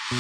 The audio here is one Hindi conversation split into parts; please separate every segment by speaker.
Speaker 1: जय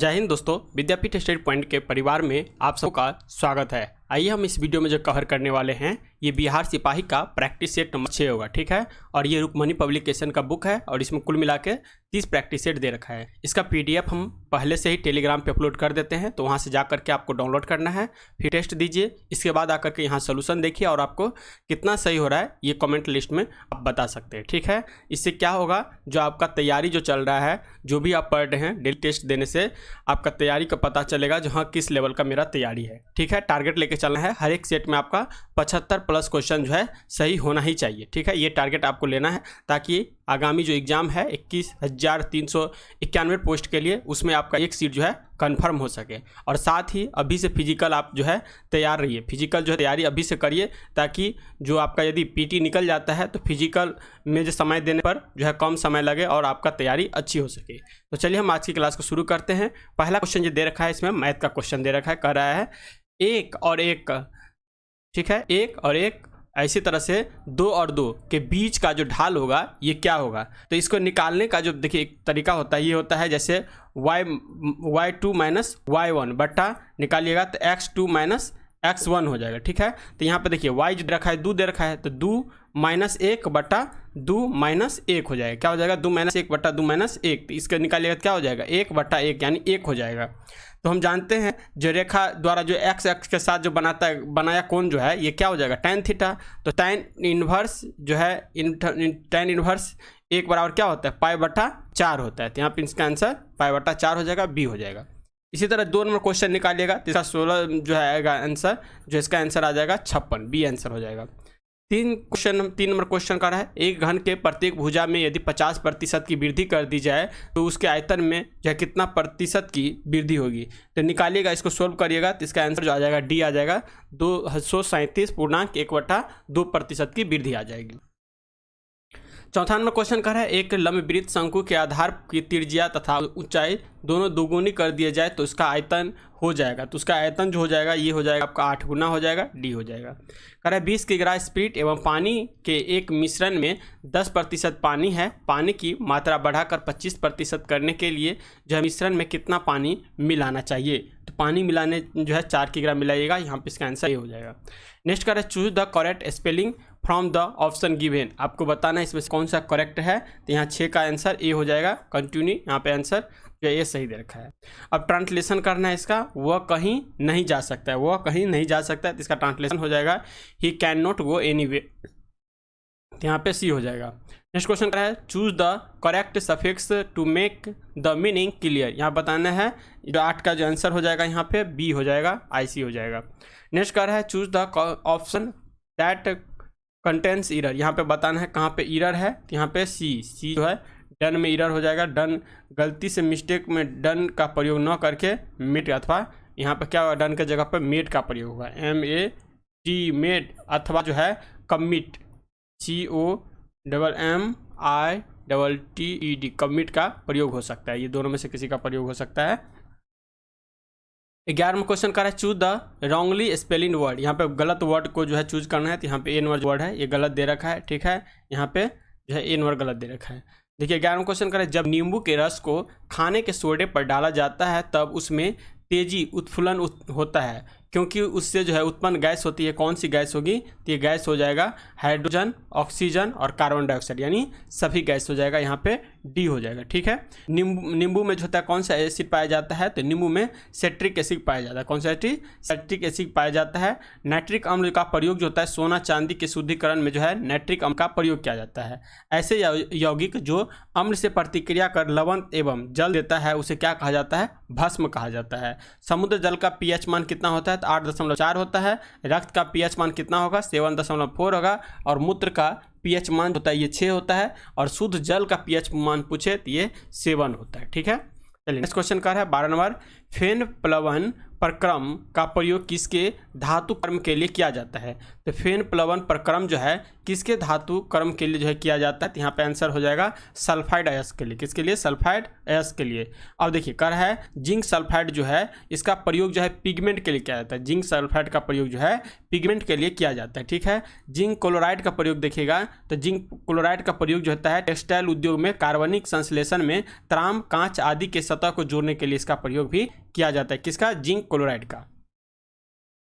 Speaker 1: हिंद दोस्तों, विद्यापीठ स्टडी पॉइंट के परिवार में आप सबका स्वागत है। आइए हम इस वीडियो में जो कवर करने वाले हैं ये बिहार सिपाही का प्रैक्टिस सेट नंबर 6 होगा, ठीक है। और ये रुक्मणी पब्लिकेशन का बुक है और इसमें कुल मिला के 30 प्रैक्टिस सेट दे रखा है। इसका PDF हम पहले से ही टेलीग्राम पे अपलोड कर देते हैं, तो वहाँ से जा करके आपको डाउनलोड करना है, फिर टेस्ट दीजिए। इसके बाद आकर के यहाँ सोल्यूशन देखिए और आपको कितना सही हो रहा है ये कमेंट लिस्ट में आप बता सकते हैं, ठीक है। इससे क्या होगा, जो आपका तैयारी जो चल रहा है, जो भी आप पढ़ रहे हैं, डेली टेस्ट देने से आपका तैयारी का पता चलेगा जो हाँ किस लेवल का मेरा तैयारी है, ठीक है। टारगेट लेके चलना है, हर एक सेट में आपका 75+ क्वेश्चन जो है सही होना ही चाहिए, ठीक है। ये टारगेट आपको लेना है ताकि आगामी जो एग्ज़ाम है 21,391 पोस्ट के लिए, उसमें आपका एक सीट जो है कंफर्म हो सके। और साथ ही अभी से फिजिकल आप जो है तैयार रहिए, फिजिकल जो है तैयारी अभी से करिए, ताकि जो आपका यदि PT निकल जाता है तो फिजिकल में जो समय देने पर जो है कम समय लगे और आपका तैयारी अच्छी हो सके। तो चलिए हम आज की क्लास को शुरू करते हैं। पहला क्वेश्चन जो दे रखा है, इसमें मैथ का क्वेश्चन दे रखा है, कह रहा है 1 और 1, ठीक है, 1 और 1 ऐसी तरह से 2 और 2 के बीच का जो ढाल होगा ये क्या होगा। तो इसको निकालने का जो देखिए एक तरीका होता है, ये होता है जैसे y2 माइनस y1 बट्टा निकालिएगा तो x2 माइनस x1 हो जाएगा, ठीक है। तो यहाँ पे देखिए y जो दे रखा है 2 दे रखा है, तो 2 माइनस 1 बट्टा 2 माइनस 1 हो जाएगा। क्या हो जाएगा, 2 माइनस 1 बट्टा 2 माइनस 1। तो इसका निकालिएगा क्या हो जाएगा, 1 बट्टा 1 यानी 1 हो जाएगा। तो हम जानते हैं जो रेखा द्वारा जो x अक्ष के साथ जो बनाया कोण जो है ये क्या हो जाएगा, tan थीटा। तो tan इन्वर्स जो है tan इन्वर्स 1 बराबर क्या होता है, π/4 होता है। तो यहाँ पे इसका आंसर π/4 हो जाएगा, बी हो जाएगा। इसी तरह 2 नंबर क्वेश्चन निकालिएगा तो इसका 16 जो है आएगा आंसर, जो इसका आंसर आ जाएगा 56, बी आंसर हो जाएगा। 3 नंबर क्वेश्चन का रहा है, एक घन के प्रत्येक भुजा में यदि 50% की वृद्धि कर दी जाए तो उसके आयतन में जो है कितना प्रतिशत की वृद्धि होगी। तो निकालिएगा, इसको सोल्व करिएगा तो इसका आंसर जो आ जाएगा डी आ जाएगा, 237.1/2% की वृद्धि आ जाएगी। चौथा नंबर क्वेश्चन कर रहा है, एक लंबवृत्त शंकु के आधार की त्रिज्या तथा ऊंचाई दोनों दोगुनी कर दिया जाए तो उसका आयतन हो जाएगा। तो उसका आयतन जो हो जाएगा ये हो जाएगा आपका 8 गुना हो जाएगा, डी हो जाएगा। कह रहा है 20 किग्रा स्पिरिट एवं पानी के एक मिश्रण में 10% पानी है, पानी की मात्रा बढ़ाकर 25% करने के लिए जो है मिश्रण में कितना पानी मिलाना चाहिए। तो पानी मिलाने जो है 4 किग्रा मिलाइएगा, यहाँ पे इसका आंसर ये हो जाएगा। नेक्स्ट कह रहा है choose the correct spelling from the option given, आपको बताना है इसमें से कौन सा करेक्ट है। तो यहाँ 6 का आंसर ए हो जाएगा, कंटिन्यू, यहाँ पे आंसर जो ये सही दे रखा है। अब ट्रांसलेशन करना है इसका, वह कहीं नहीं जा सकता है, वह कहीं नहीं जा सकता है, तो इसका ट्रांसलेशन हो जाएगा he can not go anyway, तो यहाँ पे सी हो जाएगा। नेक्स्ट क्वेश्चन क्या है, choose the correct suffix to make the meaning clear, यहाँ बताना है। जो 8 का जो आंसर हो जाएगा यहाँ पे बी हो जाएगा, IC हो जाएगा। नेक्स्ट कह रहा है choose the option that contains error, यहाँ पे बताना है कहाँ पे इरर है। तो यहाँ पे सी जो है डन में इरर हो जाएगा, डन गलती से मिस्टेक में डन का प्रयोग न करके मेट, अथवा यहाँ पे क्या होगा, डन के जगह पे मेट का प्रयोग होगा, MAT मेट, अथवा जो है कमिट, COMMITTED कमिट का प्रयोग हो सकता है। ये दोनों में से किसी का प्रयोग हो सकता है। 11वां क्वेश्चन कर रहा है choose the wrongly spelling word, यहाँ पे गलत वर्ड को जो है चूज करना है। तो यहाँ पे A वर्ड है, ये गलत दे रखा है, ठीक है। यहाँ पे जो है A वर्ड गलत दे रखा है। देखिए 11वां क्वेश्चन कर रहा है, जब नींबू के रस को खाने के सोडे पर डाला जाता है तब उसमें तेजी उत्फुल्लन होता है, क्योंकि उससे जो है उत्पन्न गैस होती है, कौन सी गैस होगी। तो ये गैस हो जाएगा हाइड्रोजन, ऑक्सीजन और कार्बन डाइऑक्साइड, यानी सभी गैस हो जाएगा, यहाँ पे डी हो जाएगा, ठीक है। नींबू में जो होता है कौन सा एसिड पाया जाता है, तो नींबू में सिट्रिक एसिड पाया जाता है। कौन सा सिट्रिक एसिड पाया जाता है। नाइट्रिक अम्ल का प्रयोग जो होता है, सोना चांदी के शुद्धिकरण में जो है नाइट्रिक अम्ल का प्रयोग किया जाता है। ऐसे यौगिक जो अम्ल से प्रतिक्रिया कर लवण एवं जल देता है उसे क्या कहा जाता है, भस्म कहा जाता है। समुद्र जल का pH मान कितना होता है, तो 8.4 होता है। रक्त का pH मान कितना होगा, 7.4 होगा। और मूत्र का pH मान होता है ये 6 होता है। और शुद्ध जल का pH मान पूछे तो ये 7 होता है, ठीक है। चलिए नेक्स्ट क्वेश्चन का है 12 नंबर, फेन प्लवन प्रक्रम का प्रयोग किसके धातु कर्म के लिए किया जाता है? तो फेन प्लवन प्रक्रम जो है किसके धातु कर्म के लिए जो है किया जाता है? तो यहाँ पे आंसर हो जाएगा सल्फाइड अयस्क के लिए। किसके लिए? सल्फाइड अयस्क के लिए। अब देखिए कर है जिंक सल्फाइड जो है इसका प्रयोग जो है पिगमेंट के लिए किया जाता है। जिंक सल्फाइड का प्रयोग जो है पिगमेंट के लिए किया जाता है, ठीक है। जिंक क्लोराइड का प्रयोग देखिएगा तो जिंक क्लोराइड का प्रयोग जो होता है टेक्सटाइल उद्योग में कार्बनिक संश्लेषण में ताम, कांच आदि के सतह को जोड़ने के लिए इसका प्रयोग भी किया जाता है। किसका? जिंक क्लोराइड का।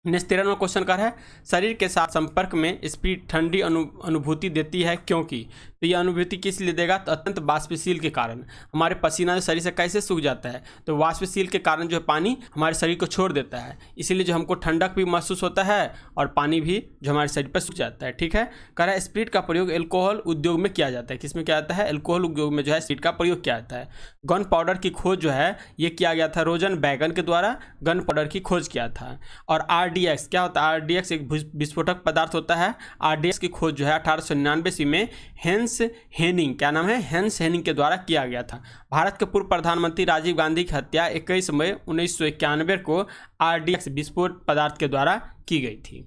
Speaker 1: नेक्स्ट 13वां क्वेश्चन का है शरीर के साथ संपर्क में स्प्रीट ठंडी अनुभूति देती है क्योंकि? तो यह अनुभूति किस लिए देगा? तो अत्यंत वाष्पशील के कारण। हमारे पसीना जो शरीर से कैसे सूख जाता है? तो वाष्पशील के कारण जो है पानी हमारे शरीर को छोड़ देता है, इसीलिए जो हमको ठंडक भी महसूस होता है और पानी भी जो हमारे शरीर पर सूख जाता है, ठीक है। कह रहा है स्प्रीट का प्रयोग एल्कोहल उद्योग में किया जाता है। किस में किया जाता है? एल्कोहल उद्योग में जो है स्प्रीट का प्रयोग किया जाता है। गन पाउडर की खोज जो है ये किया गया था रोजन बैगन के द्वारा, गन पाउडर की खोज किया था। और RDX क्या होता है? RDX एक विस्फोटक पदार्थ होता है। RDX की खोज जो है 1899 ईस्वी में हेंस हेनिंग, क्या नाम है? हेंस हेनिंग के द्वारा किया गया था। भारत के पूर्व प्रधानमंत्री राजीव गांधी की हत्या 21 मई 1991 को RDX विस्फोट पदार्थ के द्वारा की गई थी।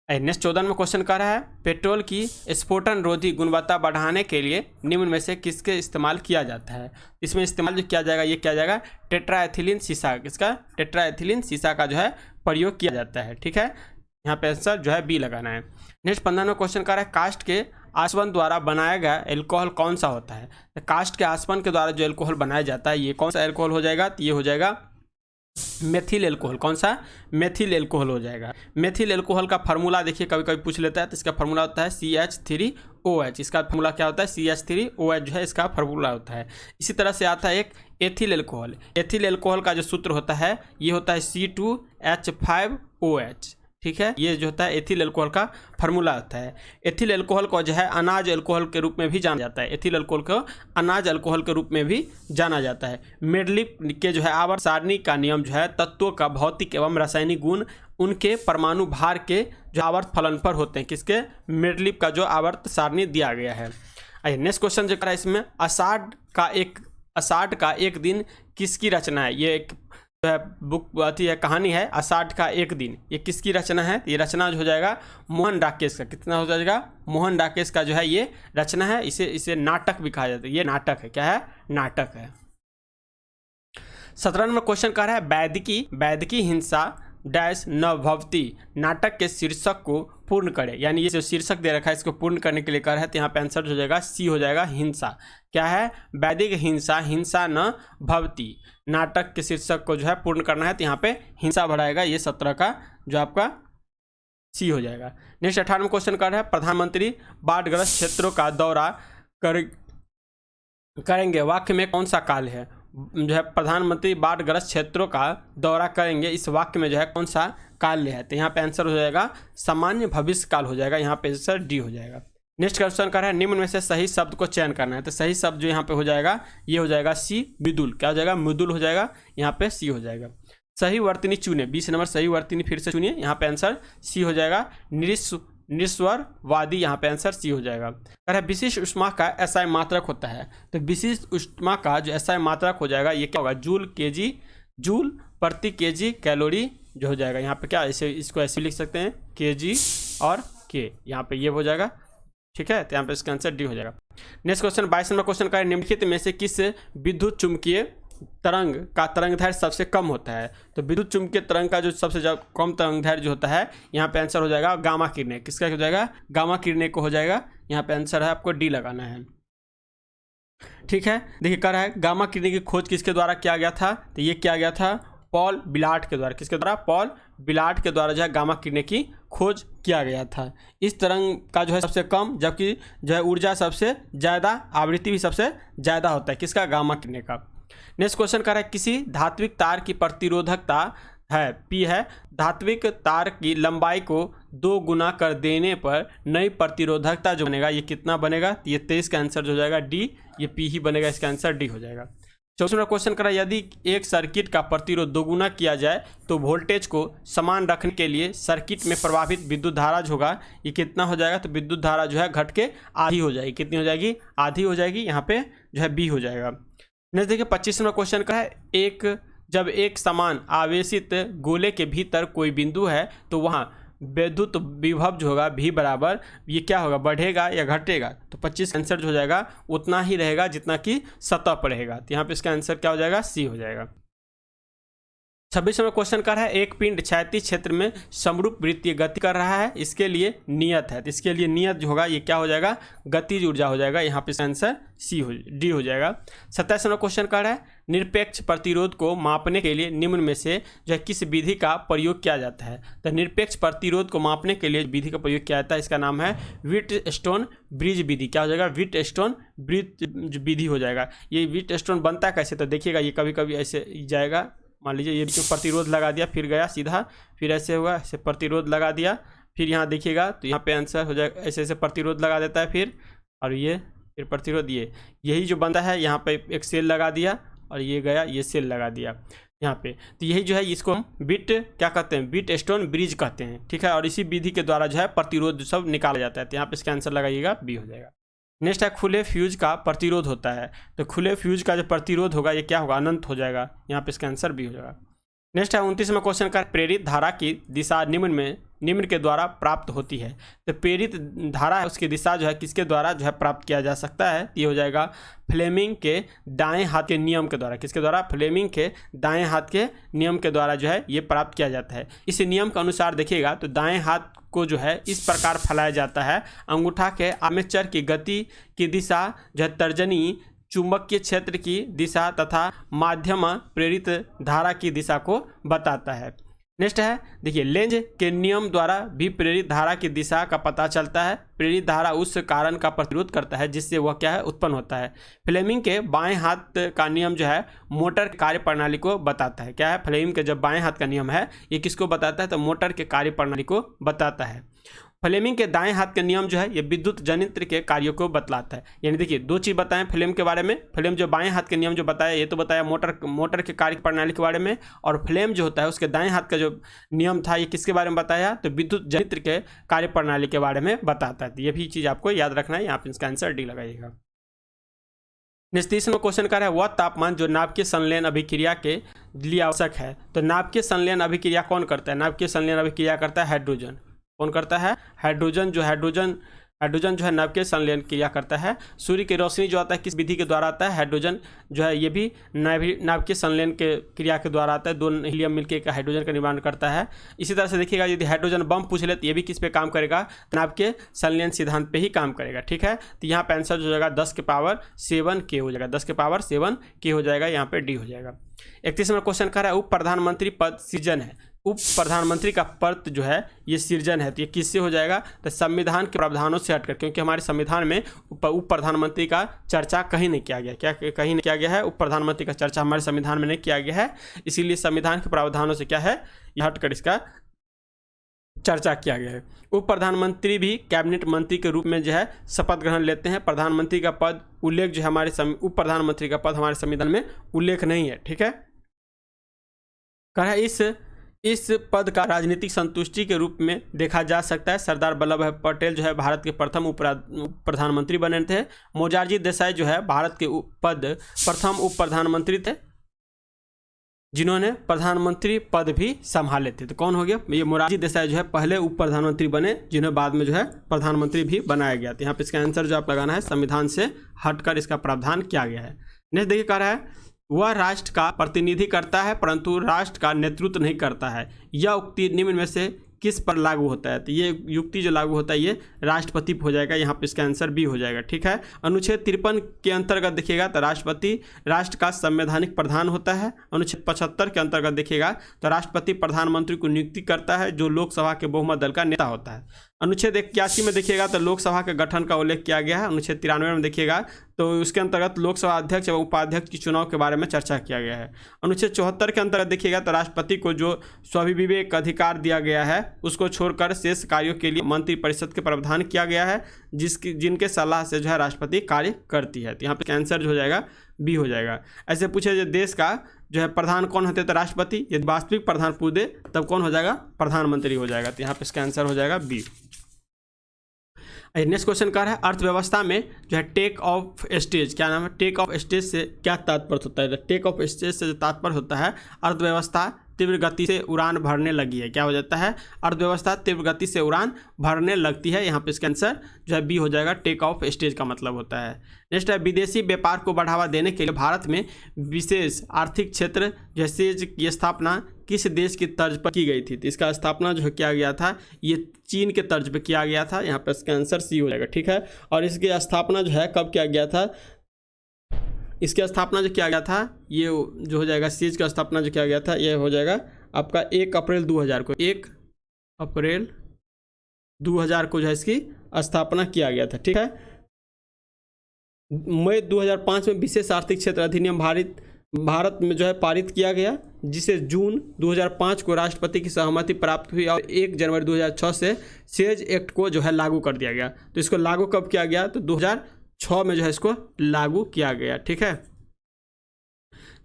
Speaker 1: नेक्स्ट 14वां क्वेश्चन कर रहा है पेट्रोल की स्फोटन रोधी गुणवत्ता बढ़ाने के लिए निम्न में से किसके इस्तेमाल किया जाता है? इसमें इस्तेमाल जो किया जाएगा ये किया जाएगा टेट्राएथिलीन सीसा। किसका? टेट्राएथिलीन सीसा का जो है प्रयोग किया जाता है, ठीक है। यहाँ पे आंसर जो है बी लगाना है। नेक्स्ट 15वां क्वेश्चन कर रहा है काष्ठ के आसवन द्वारा बनाया गया एल्कोहल कौन सा होता है? तो काष्ठ के आसवन के द्वारा जो एल्कोहल बनाया जाता है ये कौन सा एल्कोहल हो जाएगा? तो ये हो जाएगा मेथिल एल्कोहल। कौन सा? मेथिल एल्कोहल हो जाएगा। मेथिल एल्कोहल का फार्मूला देखिए कभी कभी पूछ लेता है, तो इसका फार्मूला होता है CH3OH। इसका फार्मूला क्या होता है? CH3OH जो है इसका फार्मूला होता है। इसी तरह से आता है एक एथिल एल्कोहल। एथिल एल्कोहल का जो सूत्र होता है ये होता है C2H5OH, ठीक है। ये जो होता है एथिल एल्कोहल का फार्मूला होता है। एथिल एल्कोहल को जो है अनाज एल्कोहल के रूप में भी जाना जाता है। एथिल एल्कोहल को अनाज एल्कोहल के रूप में भी जाना जाता है। मेडलिप के जो है आवर्त सारणी का नियम जो है तत्वों का भौतिक एवं रासायनिक गुण उनके परमाणु भार के जो आवर्त फलन पर होते हैं। किसके? मेडलिप का जो आवर्त सारणी दिया गया है। आइए नेक्स्ट क्वेश्चन जो करा इसमें अषाढ़ का एक दिन किसकी रचना है? ये एक जो है बुक आती है, कहानी है अषाढ़ का एक दिन। ये किसकी रचना है? ये रचना जो हो जाएगा मोहन डाकेश का। कितना हो जाएगा? मोहन डाकेश का जो है ये रचना है। इसे नाटक भी कहा जाता है। ये नाटक है। क्या है? नाटक है। 17वां नंबर क्वेश्चन कह रहा है वैदिकी हिंसा डैश न भवती नाटक के शीर्षक को पूर्ण करे। यानी ये जो शीर्षक दे रखा है इसको पूर्ण करने के लिए कह रहा है, तो यहाँ पे आंसर हो जाएगा सी हो जाएगा हिंसा। क्या है? वैदिक हिंसा न भवती नाटक के शीर्षक को जो है पूर्ण करना है, तो यहाँ पे हिंसा बढ़ाएगा। ये 17 का जो आपका सी हो जाएगा। नेक्स्ट 18वां क्वेश्चन कर रहा है प्रधानमंत्री बाढ़ग्रस्त क्षेत्रों का दौरा करेंगे वाक्य में कौन सा काल है? जो है प्रधानमंत्री बाढ़ग्रस्त क्षेत्रों का दौरा करेंगे, इस वाक्य में जो है कौन सा काल है? तो यहाँ पे आंसर हो जाएगा सामान्य भविष्य काल हो जाएगा। यहाँ पे आंसर डी हो जाएगा। नेक्स्ट क्वेश्चन कर रहा है निम्न में से सही शब्द को चयन करना है, तो सही शब्द जो यहाँ पे हो जाएगा ये हो जाएगा सी मृदुल। क्या हो जाएगा? मृदुल हो जाएगा। यहाँ पे सी हो जाएगा। सही वर्तनी चुने 20 नंबर सही वर्तनी फिर से चुनिए। यहाँ पे आंसर सी हो जाएगा। निस्वरवादी यहाँ पे आंसर सी हो जाएगा। कह रहा है विशिष्ट ऊष्मा का एसआई मात्रक होता है, तो विशिष्ट ऊष्मा का जो एसआई मात्रक हो जाएगा ये क्या होगा? जूल प्रति केजी कैलोरी जो हो जाएगा। यहाँ पे क्या ऐसे इसको ऐसे लिख सकते हैं केजी और के, यहाँ पे ये हो जाएगा। ठीक है, तो यहाँ पे इसका आंसर डी हो जाएगा। नेक्स्ट क्वेश्चन 22 नंबर क्वेश्चन का निम्नलिखित में से किस विद्युत चुंबकीय तरंग का तरंगदैर्घ्य सबसे कम होता है? तो विद्युत चुंबकीय तरंग का जो सबसे कम तरंगदैर्घ्य जो होता है यहाँ पे आंसर हो जाएगा गामा किरणें। किसका हो जाएगा? गामा किरणें को हो जाएगा। यहाँ पे आंसर है आपको डी लगाना है। ठीक है, देखिए कह रहा है गामा किरणें की खोज किसके द्वारा किया गया था? तो ये किया गया था पॉल बिलाट के द्वारा। किसके द्वारा? पॉल बिलाट के द्वारा जो है गामा किरणें की खोज किया गया था। इस तरंग का जो है सबसे कम, जबकि जो है ऊर्जा सबसे ज़्यादा, आवृत्ति भी सबसे ज़्यादा होता है। किसका? गामा किरणें का। नेक्स्ट क्वेश्चन कर रहा है किसी धात्विक तार की प्रतिरोधकता है पी है, धात्विक तार की लंबाई को 2 गुना कर देने पर नई प्रतिरोधकता जो बनेगा ये कितना बनेगा? ये 23 का आंसर जो हो जाएगा डी, ये पी ही बनेगा। इसका आंसर डी हो जाएगा। 24वां क्वेश्चन करा यदि एक सर्किट का प्रतिरोध 2 गुना किया जाए तो वोल्टेज को समान रखने के लिए सर्किट में प्रवाहित विद्युत धारा जो होगा ये कितना हो जाएगा? तो विद्युत धारा जो है घट के आधी हो जाएगी। कितनी हो जाएगी? आधी हो जाएगी। यहाँ पे जो है बी हो जाएगा। नेक्स्ट देखिए 25वां क्वेश्चन का है एक जब एक समान आवेशित गोले के भीतर कोई बिंदु है तो वहाँ विद्युत विभव जो होगा V बराबर, ये क्या होगा, बढ़ेगा या घटेगा, तो 25 आंसर जो हो जाएगा उतना ही रहेगा जितना कि सतह पर रहेगा। तो यहाँ पे इसका आंसर क्या हो जाएगा, C हो जाएगा। 26 नंबर क्वेश्चन कर रहा है, एक पिंड क्षैतिज क्षेत्र में समरूप वृत्तीय गति कर रहा है, इसके लिए नियत है, तो इसके लिए नियत जो होगा ये क्या हो जाएगा, गतिज ऊर्जा हो जाएगा। यहाँ पे इसका आंसर D हो जाएगा। 27 नंबर क्वेश्चन कर रहा है, निरपेक्ष प्रतिरोध को मापने के लिए निम्न में से जो है किस विधि का प्रयोग किया जाता है। तो निरपेक्ष प्रतिरोध को मापने के लिए विधि का प्रयोग किया जाता है, इसका नाम है व्हीटस्टोन ब्रिज विधि। क्या हो जाएगा, व्हीटस्टोन ब्रिज विधि हो जाएगा। ये व्हीटस्टोन बनता कैसे, तो देखिएगा ये कभी कभी ऐसे जाएगा, मान लीजिए ये प्रतिरोध लगा दिया, फिर गया सीधा, फिर ऐसे हुआ, ऐसे प्रतिरोध लगा दिया, फिर यहाँ देखिएगा तो यहाँ पे आंसर हो जाएगा, ऐसे ऐसे प्रतिरोध लगा देता है फिर, और ये फिर प्रतिरोध, ये यही जो बनता है, यहाँ पे एक सेल लगा दिया और ये गया, ये सेल लगा दिया यहाँ पे, तो यही जो है इसको हम बीट क्या कहते हैं, व्हीटस्टोन ब्रिज कहते हैं, ठीक है। और इसी विधि के द्वारा जो है प्रतिरोध सब निकाला जाता है। तो यहाँ पे इसका आंसर लगाइएगा B हो जाएगा। नेक्स्ट है, खुले फ्यूज का प्रतिरोध होता है, तो खुले फ्यूज का जो प्रतिरोध होगा ये क्या होगा, अनंत हो जाएगा। यहाँ पे इसका आंसर B हो जाएगा। नेक्स्ट है 29वां क्वेश्चन का, प्रेरित धारा की दिशा निम्न के द्वारा प्राप्त होती है। तो प्रेरित धारा है उसकी दिशा जो है किसके द्वारा जो है प्राप्त किया जा सकता है, ये हो जाएगा फ्लेमिंग के दाएं हाथ के नियम के द्वारा। किसके द्वारा, फ्लेमिंग के दाएं हाथ के नियम के द्वारा जो है ये प्राप्त किया जाता है। इस नियम के अनुसार देखिएगा तो दाएं हाथ को जो है इस प्रकार फैलाया जाता है, अंगूठा के आर्मेचर की गति की दिशा जो है तर्जनी चुंबकीय क्षेत्र की दिशा तथा माध्यम प्रेरित धारा की दिशा को बताता है। नेक्स्ट है, देखिए लेंज के नियम द्वारा भी प्रेरित धारा की दिशा का पता चलता है। प्रेरित धारा उस कारण का प्रतिरोध करता है जिससे वह क्या है, उत्पन्न होता है। फ्लेमिंग के बाएं हाथ का नियम जो है मोटर कार्य प्रणाली को बताता है। क्या है, फ्लेमिंग के जब बाएं हाथ का नियम है ये किसको बताता है, तो मोटर के कार्य प्रणाली को बताता है। फ्लेमिंग के दाएं हाथ के नियम जो है ये विद्युत जनित्र के कार्यों को बतलाता है। यानी देखिए दो चीज़ बताएं फ्लेम के बारे में, फ्लेम जो बाएं हाथ के नियम जो बताया ये तो बताया मोटर के कार्य प्रणाली के बारे में, और फ्लेम जो होता है उसके दाएं हाथ का जो नियम था ये किसके बारे में बताया, तो विद्युत जनित्र के कार्य प्रणाली के बारे में बताता है। तो ये भी चीज़ आपको याद रखना है, यहाँ पे इसका आंसर D लगाइएगा। नेक्स्ट 30वां क्वेश्चन का है, वह तापमान जो नाभिकीय संलयन अभिक्रिया के लिए आवश्यक है। तो नाभिकीय संलयन अभिक्रिया कौन करता है, नाभिकीय संलयन अभिक्रिया करता है हाइड्रोजन। कौन करता है, हाइड्रोजन जो है नाभिकीय संलयन क्रिया करता है। सूर्य की रोशनी जो आता है किस विधि के द्वारा आता है, हाइड्रोजन जो है ये भी नाभिकीय संलयन के क्रिया के द्वारा आता है। दो हीलियम मिलकर एक हाइड्रोजन का निर्माण करता है। इसी तरह से देखिएगा यदि हाइड्रोजन बम पूछ ले तो ये भी किस पे काम करेगा, नाभिकीय संलयन सिद्धांत पे ही काम करेगा, ठीक है। तो यहाँ पे आंसर हो जाएगा 10 के पावर 7 K हो जाएगा, 10 के पावर 7 K हो जाएगा, यहाँ पे D हो जाएगा। 31वां क्वेश्चन का है, उप प्रधानमंत्री पद सृजन है। उप प्रधानमंत्री का पद जो है ये सृजन है, तो ये किससे हो जाएगा, तो संविधान के प्रावधानों से हटकर, क्योंकि हमारे संविधान में उप प्रधानमंत्री का चर्चा कहीं नहीं किया गया। क्या कहीं नहीं किया गया है, उप प्रधानमंत्री का चर्चा हमारे संविधान में नहीं किया गया है, इसीलिए संविधान के प्रावधानों से क्या है ये हटकर इसका चर्चा किया गया है। उप प्रधानमंत्री भी कैबिनेट मंत्री के रूप में जो है शपथ ग्रहण लेते हैं। प्रधानमंत्री का पद उल्लेख जो है हमारे उप प्रधानमंत्री का पद हमारे संविधान में उल्लेख नहीं है, ठीक है। कहा इस पद का राजनीतिक संतुष्टि के रूप में देखा जा सकता है। सरदार वल्लभ भाई पटेल जो है भारत के प्रथम उप प्रधानमंत्री बने थे। मोरारजी देसाई जो है भारत के प्रथम उप प्रधानमंत्री थे जिन्होंने प्रधानमंत्री पद भी संभाले थे। तो कौन हो गया, ये मोरारजी देसाई जो है पहले उप प्रधानमंत्री बने जिन्हें बाद में जो है प्रधानमंत्री भी बनाया गया। तो यहाँ पे इसका आंसर जो आप लगाना है संविधान से हटकर इसका प्रावधान किया गया है। नेक्स्ट देखिए कह रहा है, वह राष्ट्र का प्रतिनिधि करता है परंतु राष्ट्र का नेतृत्व नहीं करता है। यह उक्ति निम्न में से किस पर लागू होता है, तो ये युक्ति जो लागू होता है ये राष्ट्रपति हो जाएगा। यहाँ पे इसका आंसर B हो जाएगा, ठीक है। अनुच्छेद 53 के अंतर्गत देखिएगा तो राष्ट्रपति राष्ट्र का संवैधानिक प्रधान होता है। अनुच्छेद 75 के अंतर्गत देखिएगा तो राष्ट्रपति प्रधानमंत्री को नियुक्ति करता है जो लोकसभा के बहुमत दल का नेता होता है। अनुच्छेद 81 में देखिएगा तो लोकसभा के गठन का उल्लेख किया गया है। अनुच्छेद 93 में देखिएगा तो उसके अंतर्गत लोकसभा अध्यक्ष एवं उपाध्यक्ष के चुनाव के बारे में चर्चा किया गया है। अनुच्छेद 74 के अंतर्गत देखिएगा तो राष्ट्रपति को जो स्वाभिविवेक अधिकार दिया गया है उसको छोड़कर शेष कार्यों के लिए मंत्रिपरिषद के प्रावधान किया गया है जिनके सलाह से जो है राष्ट्रपति कार्य करती है। तो यहाँ पे आंसर जो हो जाएगा B हो जाएगा। ऐसे पूछे जो देश का जो है प्रधान कौन होते हैं तो राष्ट्रपति, यदि वास्तविक प्रधान पूछ दे तब कौन हो जाएगा, प्रधानमंत्री हो जाएगा। तो यहाँ पे इसका आंसर हो जाएगा B। नेक्स्ट क्वेश्चन कर है अर्थव्यवस्था में जो है टेक ऑफ स्टेज, क्या नाम है, टेक ऑफ स्टेज से क्या तात्पर्य होता है? टेक ऑफ स्टेज से जो तात्पर्य होता है अर्थव्यवस्था तीव्र गति से उड़ान भरने लगी है। क्या हो जाता है? अर्थव्यवस्था तीव्र गति से उड़ान भरने लगती है। यहाँ पे इसका आंसर जो है बी हो जाएगा, टेक ऑफ स्टेज का मतलब होता है। नेक्स्ट है विदेशी व्यापार को बढ़ावा देने के लिए भारत में विशेष आर्थिक क्षेत्र जो है सेज की स्थापना किस देश की तर्ज पर की गई थी? तो इसका स्थापना जो है किया गया था ये चीन के तर्ज पर किया गया था। यहाँ पर इसका आंसर सी हो जाएगा, ठीक है। और इसकी स्थापना जो है कब किया गया था? इसकी स्थापना जो किया गया था ये जो हो जाएगा सेज का स्थापना जो किया गया था ये हो जाएगा आपका 1 अप्रैल 2000 को, 1 अप्रैल 2000 को जो है इसकी स्थापना किया गया था, ठीक है। मई 2005 में विशेष आर्थिक क्षेत्र अधिनियम भारत में जो है पारित किया गया, जिसे जून 2005 को राष्ट्रपति की सहमति प्राप्त हुई और 1 जनवरी 2006 से सेज एक्ट को जो है लागू कर दिया गया। तो इसको लागू कब किया गया? तो 2006 में जो है इसको लागू किया गया, ठीक है।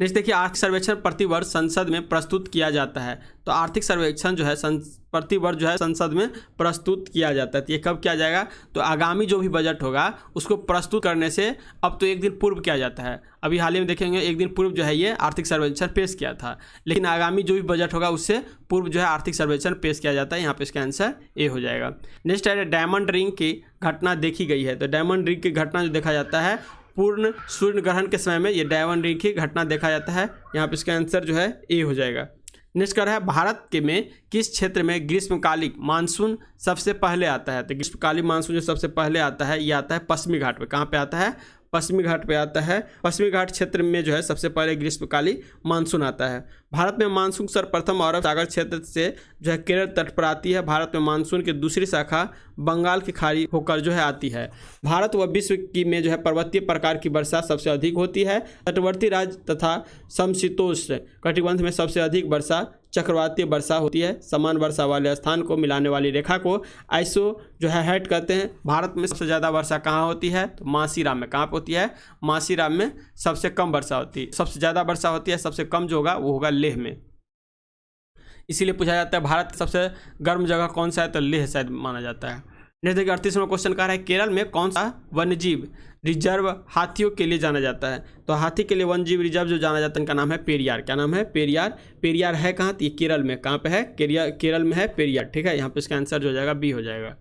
Speaker 1: नेक्स्ट देखिए आर्थिक सर्वेक्षण प्रतिवर्ष संसद में प्रस्तुत किया जाता है। तो आर्थिक सर्वेक्षण जो है प्रतिवर्ष जो है संसद में प्रस्तुत किया जाता है। तो ये कब किया जाएगा? तो आगामी जो भी बजट होगा उसको प्रस्तुत करने से अब तो एक दिन पूर्व किया जाता है। अभी हाल ही में देखेंगे एक दिन पूर्व जो है ये आर्थिक सर्वेक्षण पेश किया था, लेकिन आगामी जो भी बजट होगा उससे पूर्व जो है आर्थिक सर्वेक्षण पेश किया जाता है। यहाँ पे इसका आंसर ए हो जाएगा। नेक्स्ट है डायमंड रिंग की घटना देखी गई है। तो डायमंड रिंग की घटना जो देखा जाता है पूर्ण सूर्य ग्रहण के समय में ये डायमंड रिंग की घटना देखा जाता है। यहाँ पे इसका आंसर जो है ए हो जाएगा। नेक्स्ट कर है भारत के में किस क्षेत्र में ग्रीष्मकालिक मानसून सबसे पहले आता है? तो ग्रीष्मकालिक मानसून जो सबसे पहले आता है ये आता है पश्चिमी घाट पे। कहाँ पे आता है? पश्चिमी घाट पे आता है। पश्चिमी घाट क्षेत्र में जो है सबसे पहले ग्रीष्मकालीन मानसून आता है। भारत में मानसून सर्वप्रथम अरब सागर क्षेत्र से जो है केरल तट पर आती है। भारत में मानसून की दूसरी शाखा बंगाल की खाड़ी होकर जो है आती है। भारत व विश्व की में जो है पर्वतीय प्रकार की वर्षा सबसे अधिक होती है। तटवर्ती राज्य तथा समशीतोष्ण कटिबंध में सबसे अधिक वर्षा चक्रवातीय वर्षा होती है। समान वर्षा वाले स्थान को मिलाने वाली रेखा को आइसो जो है हेड कहते हैं। भारत में सबसे ज़्यादा वर्षा कहाँ होती है? तो मासीराम में। कहाँ पे होती है? मासीराम में सबसे कम वर्षा होती है। सबसे ज़्यादा वर्षा होती है, सबसे कम जो होगा वो होगा लेह में। इसीलिए पूछा जाता है भारत की सबसे गर्म जगह कौन सा है? तो लेह शायद माना जाता है। नेक्स्ट देखिए 38वां क्वेश्चन कह रहा है केरल में कौन सा वन्यजीव रिजर्व हाथियों के लिए जाना जाता है? तो हाथी के लिए वन्यजीव रिजर्व जो जाना जाता है इनका नाम है पेरियार। क्या नाम है? पेरियार। पेरियार है कहाँ? तो ये केरल में। कहाँ पे है? केरल में है पेरियार, ठीक है। यहाँ पे इसका आंसर जो हो जाएगा बी हो जाएगा।